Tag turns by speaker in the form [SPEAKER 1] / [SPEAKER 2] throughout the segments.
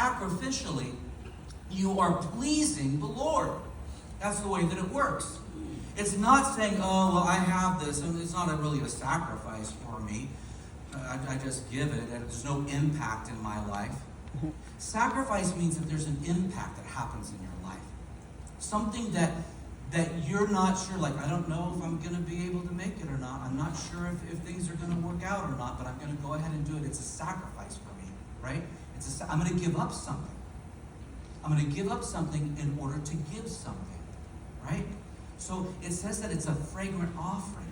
[SPEAKER 1] sacrificially, you are pleasing the Lord. That's the way that it works. It's not saying, oh, well, I have this, and it's not really a sacrifice for me. I just give it, and there's no impact in my life. Sacrifice means that there's an impact that happens in your life. Something that you're not sure, like, I don't know if I'm going to be able to make it or not. I'm not sure if things are going to work out or not, but I'm going to go ahead and do it. It's a sacrifice for me, right? I'm going to give up something. I'm going to give up something in order to give something, right? So it says that it's a fragrant offering.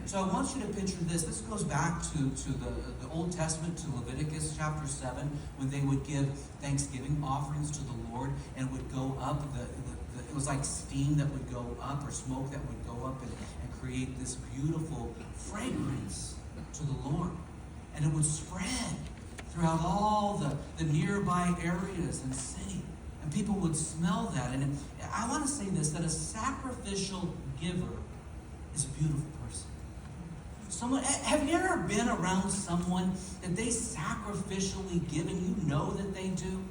[SPEAKER 1] So I want you to picture this. This goes back to the Old Testament, to Leviticus chapter 7, when they would give thanksgiving offerings to the Lord, and it would go up. It was like steam that would go up, or smoke that would go up and create this beautiful fragrance to the Lord. And it would spread throughout all the nearby areas and city. And people would smell that. And I want to say this, that a sacrificial giver is a beautiful person. Have you ever been around someone that they sacrificially give, and you know that they do?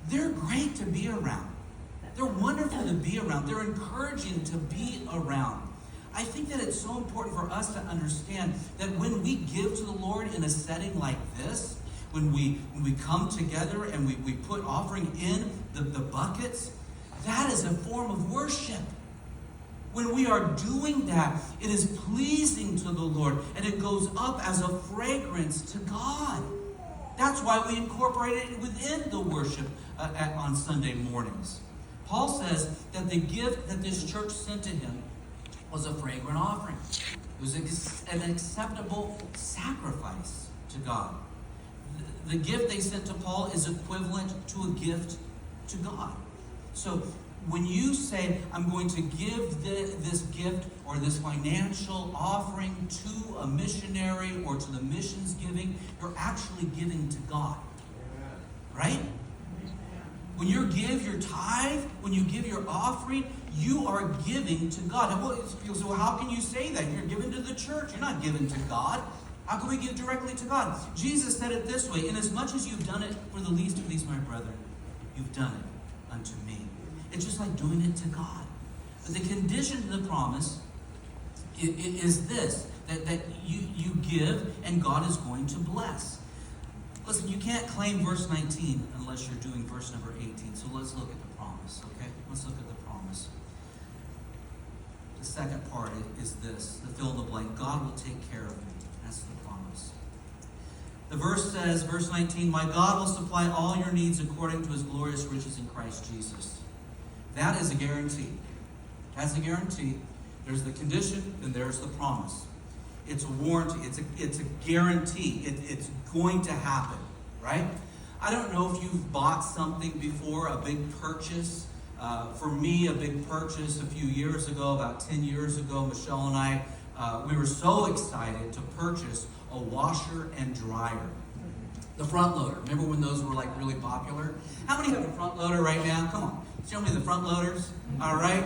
[SPEAKER 1] They're great to be around. They're wonderful to be around. They're encouraging to be around. I think that it's so important for us to understand that when we give to the Lord in a setting like this, when we come together and we put offering in the buckets, that is a form of worship. When we are doing that, it is pleasing to the Lord, and it goes up as a fragrance to God. That's why we incorporate it within the worship on Sunday mornings. Paul says that the gift that this church sent to him was a fragrant offering. It was an acceptable sacrifice to God. The gift they sent to Paul is equivalent to a gift to God. So when you say, I'm going to give this gift or this financial offering to a missionary or to the missions giving, you're actually giving to God. Right? When you give your tithe, when you give your offering, you are giving to God. And people say, well, how can you say that? You're giving to the church. You're not giving to God. How can we give directly to God? Jesus said it this way, inasmuch as you've done it for the least of these, my brethren, you've done it unto me. It's just like doing it to God. But the condition to the promise is this, that you give and God is going to bless. Listen, you can't claim verse 19 unless you're doing verse number 18. So let's look at the promise, okay? Let's look at the promise. The second part is this, the fill in the blank. God will take care of me. That's the promise. The verse says, verse 19, my God will supply all your needs according to his glorious riches in Christ Jesus. That is a guarantee. That's a guarantee. There's the condition, and there's the promise. It's a warranty. It's a guarantee. It's going to happen, right? I don't know if you've bought something before, a big purchase. For me, a big purchase a few years ago, about 10 years ago, Michelle and I, we were so excited to purchase a washer and dryer. The front loader. Remember when those were like really popular? How many have a front loader right now? Come on. Show me the front loaders. All right.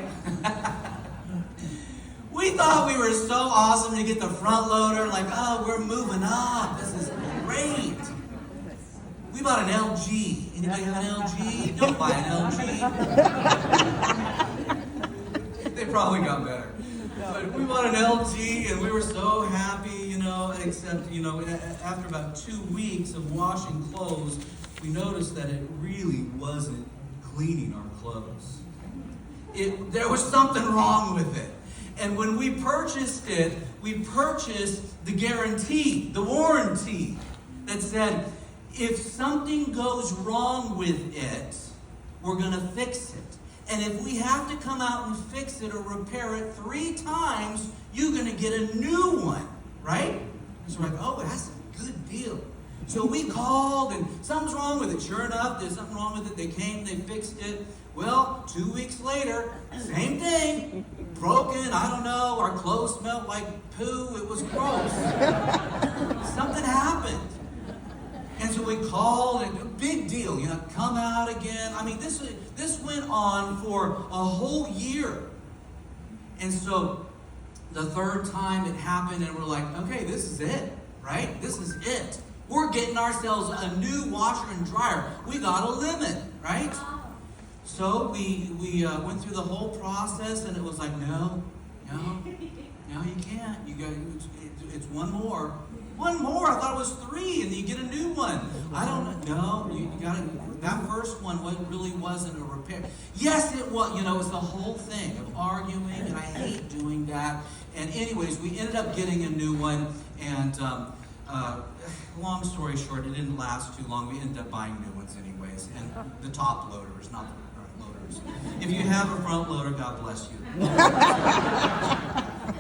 [SPEAKER 1] We thought we were so awesome to get the front loader. Like, oh, we're moving up. This is great. We bought an LG. Anybody have an LG? Don't buy an LG. They probably got better. But we bought an LG, and we were so happy, except, after about 2 weeks of washing clothes, we noticed that it really wasn't cleaning our clothes. There was something wrong with it. And when we purchased it, we purchased the guarantee, the warranty that said, if something goes wrong with it, we're going to fix it. And if we have to come out and fix it or repair it 3 times, you're going to get a new one, right? So we're like, oh, that's a good deal. So we called, and something's wrong with it. Sure enough, there's something wrong with it. They came, they fixed it. Well, 2 weeks later, same thing. Broken, I don't know. Our clothes smelled like poo. It was gross. Something happened. And so we called, and big deal, come out again. I mean, this went on for a whole year. And so the third time it happened, and we're like, okay, this is it, right? This is it. We're getting ourselves a new washer and dryer. We got a limit, right? So we went through the whole process, and it was like, no, you can't. It's one more. One more. I thought it was 3, and you get a new one. I don't know. No, you got to. That first one really wasn't a repair. Yes, it was. It was the whole thing of arguing, and I hate doing that. And anyways, we ended up getting a new one, and long story short, it didn't last too long. We ended up buying new ones anyways, and the top loaders, not the front loaders. If you have a front loader, God bless you.